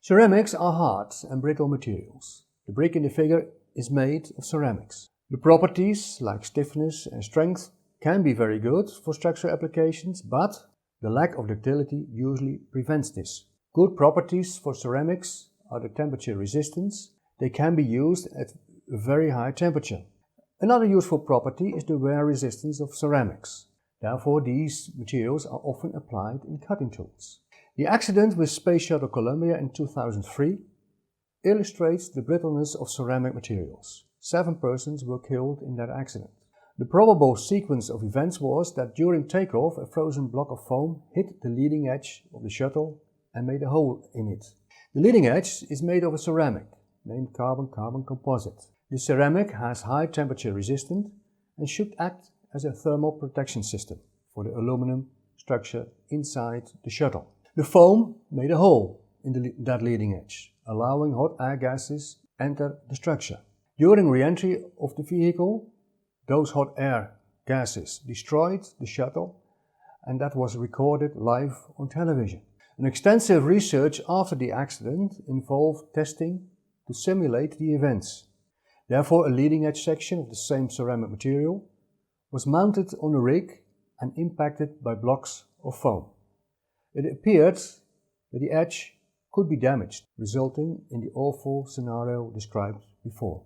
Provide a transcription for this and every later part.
Ceramics are hard and brittle materials. The brick in the figure is made of ceramics. The properties like stiffness and strength can be very good for structural applications, but the lack of ductility usually prevents this. Good properties for ceramics are the temperature resistance. They can be used at a very high temperature. Another useful property is the wear resistance of ceramics. Therefore, these materials are often applied in cutting tools. The accident with Space Shuttle Columbia in 2003 illustrates the brittleness of ceramic materials. 7 persons were killed in that accident. The probable sequence of events was that during takeoff a frozen block of foam hit the leading edge of the shuttle and made a hole in it. The leading edge is made of a ceramic named carbon-carbon composite. The ceramic has high temperature resistance and should act as a thermal protection system for the aluminum structure inside the shuttle. The foam made a hole in that leading edge, allowing hot air gases enter the structure. During re-entry of the vehicle, those hot air gases destroyed the shuttle, and that was recorded live on television. An extensive research after the accident involved testing to simulate the events. Therefore, a leading edge section of the same ceramic material was mounted on a rig and impacted by blocks of foam. It appeared that the edge could be damaged, resulting in the awful scenario described before.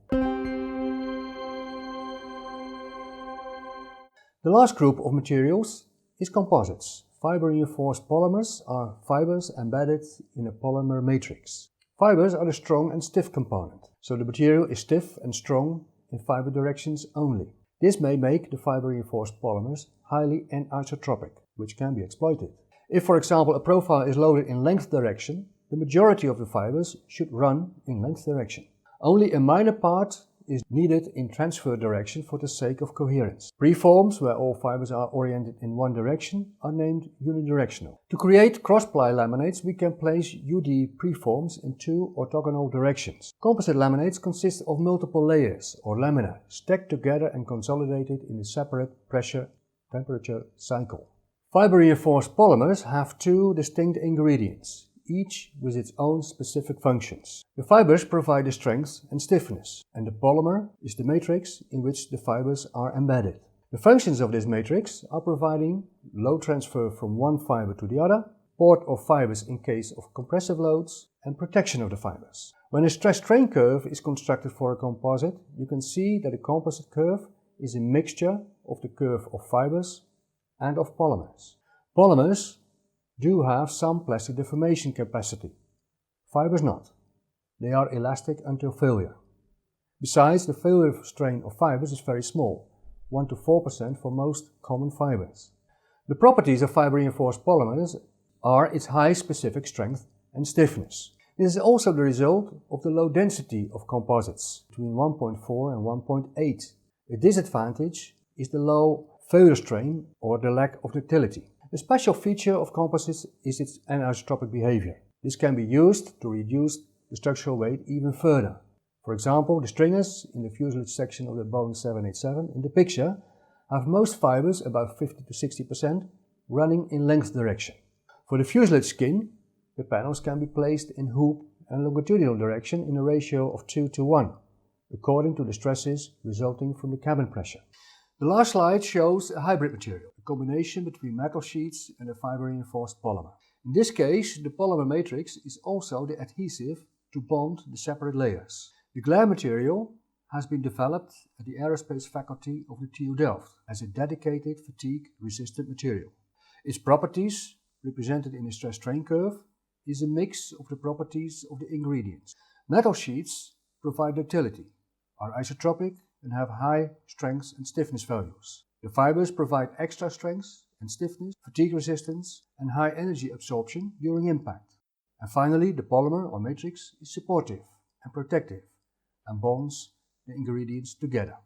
The last group of materials is composites. Fiber-reinforced polymers are fibers embedded in a polymer matrix. Fibers are the strong and stiff component, so the material is stiff and strong in fiber directions only. This may make the fiber-reinforced polymers highly anisotropic, which can be exploited. If, for example, a profile is loaded in length direction, the majority of the fibers should run in length direction. Only a minor part is needed in transfer direction for the sake of coherence. Preforms, where all fibers are oriented in one direction, are named unidirectional. To create cross-ply laminates, we can place UD preforms in 2 orthogonal directions. Composite laminates consist of multiple layers, or lamina, stacked together and consolidated in a separate pressure-temperature cycle. Fiber-reinforced polymers have 2 distinct ingredients, each with its own specific functions. The fibers provide the strength and stiffness, and the polymer is the matrix in which the fibers are embedded. The functions of this matrix are providing load transfer from one fiber to the other, support of fibers in case of compressive loads, and protection of the fibers. When a stress-strain curve is constructed for a composite, you can see that the composite curve is a mixture of the curve of fibers and of polymers. Polymers do have some plastic deformation capacity. Fibers not. They are elastic until failure. Besides, the failure strain of fibers is very small, 1 to 4% for most common fibers. The properties of fiber-reinforced polymers are its high specific strength and stiffness. This is also the result of the low density of composites, between 1.4 and 1.8. A disadvantage is the low failure strain or the lack of ductility. A special feature of composites is its anisotropic behavior. This can be used to reduce the structural weight even further. For example, the stringers in the fuselage section of the Boeing 787 in the picture have most fibers, about 50 to 60%, running in length direction. For the fuselage skin, the panels can be placed in hoop and longitudinal direction in a ratio of 2 to 1, according to the stresses resulting from the cabin pressure. The last slide shows a hybrid material, a combination between metal sheets and a fiber-reinforced polymer. In this case, the polymer matrix is also the adhesive to bond the separate layers. The glare material has been developed at the aerospace faculty of the TU Delft as a dedicated fatigue-resistant material. Its properties, represented in a stress-strain curve, is a mix of the properties of the ingredients. Metal sheets provide ductility, are isotropic, and have high strength and stiffness values. The fibers provide extra strength and stiffness, fatigue resistance, and high energy absorption during impact. And finally, the polymer or matrix is supportive and protective and bonds the ingredients together.